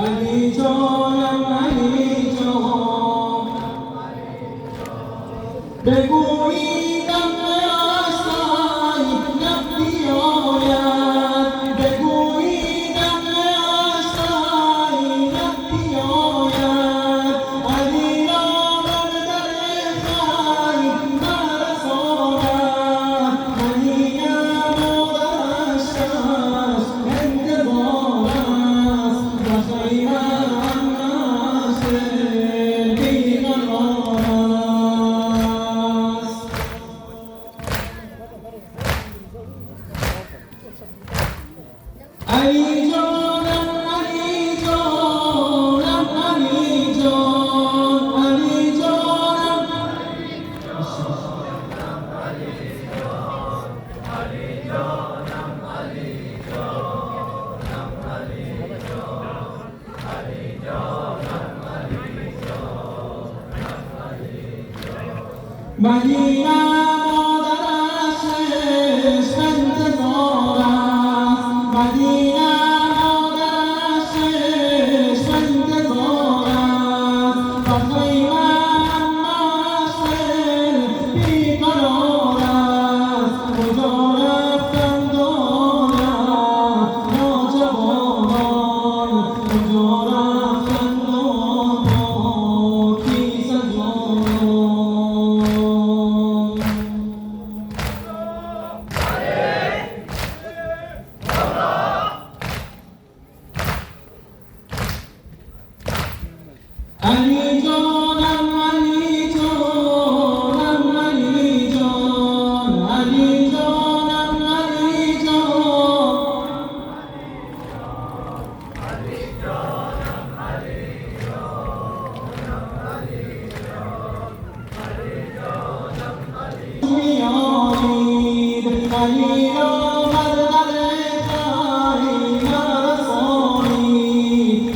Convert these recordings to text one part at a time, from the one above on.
علی جانم علی جان بگوییدم نشتای نبی آید بگوییدم نشتای نبی آید علی را بر در خیر نرساند علی مادرش است انتظار است و خیر الناس بیقرار علی جانم علی جانم علی جان علی جانم مدینه مادرش عشق انتظار است مدینه مادرش عشق انتظار است و خیمه امش بیقرار است کجا رفتند دانم ناجوانان کجا رفتند پاکی سجانان علی جانم علی جانم علی جان علی جانم علی جان میارید علی را بر در خیر نرسانید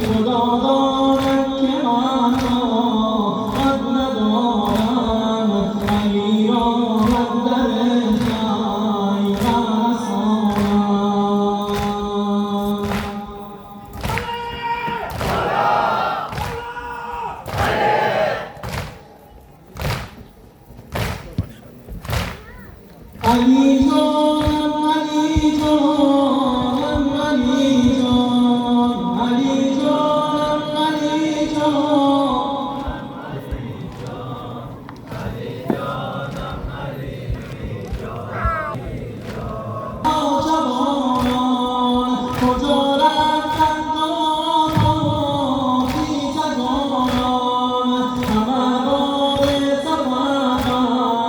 خدا داند که من قد ندارم علی را بر در خیر نرسانم علی جانم علی جانم علی جان علی جانم علی جان نوجوانان کجا رفتند پاکی سجانان همه باد سفر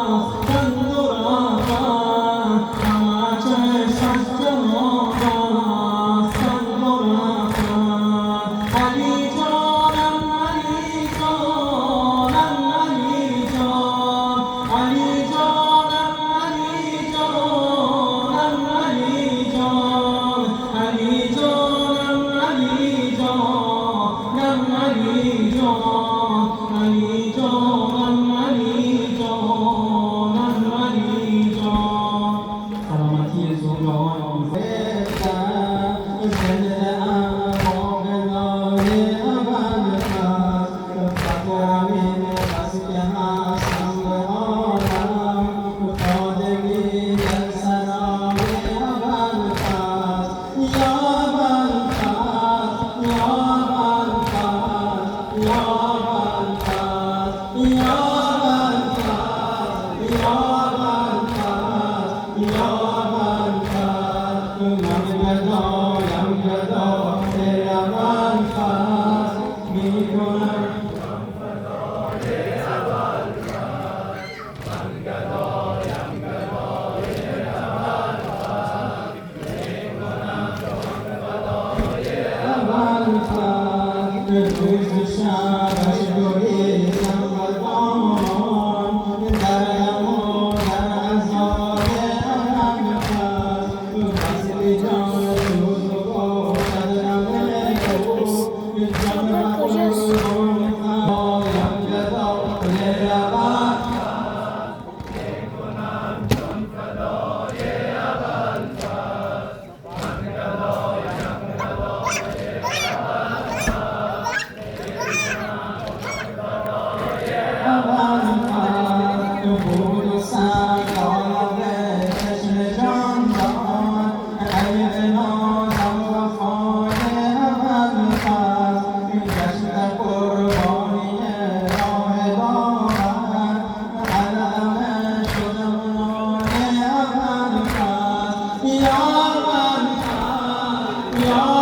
رفتند و رفتند همه چشم از جمال بستند و رفتند علی جانم علی جانم علی جان علی جانم علی جانم علی جان علی جانم علی جانم علی جان علی جانم علی جانم علی جان سلامتی زهره‌های Shut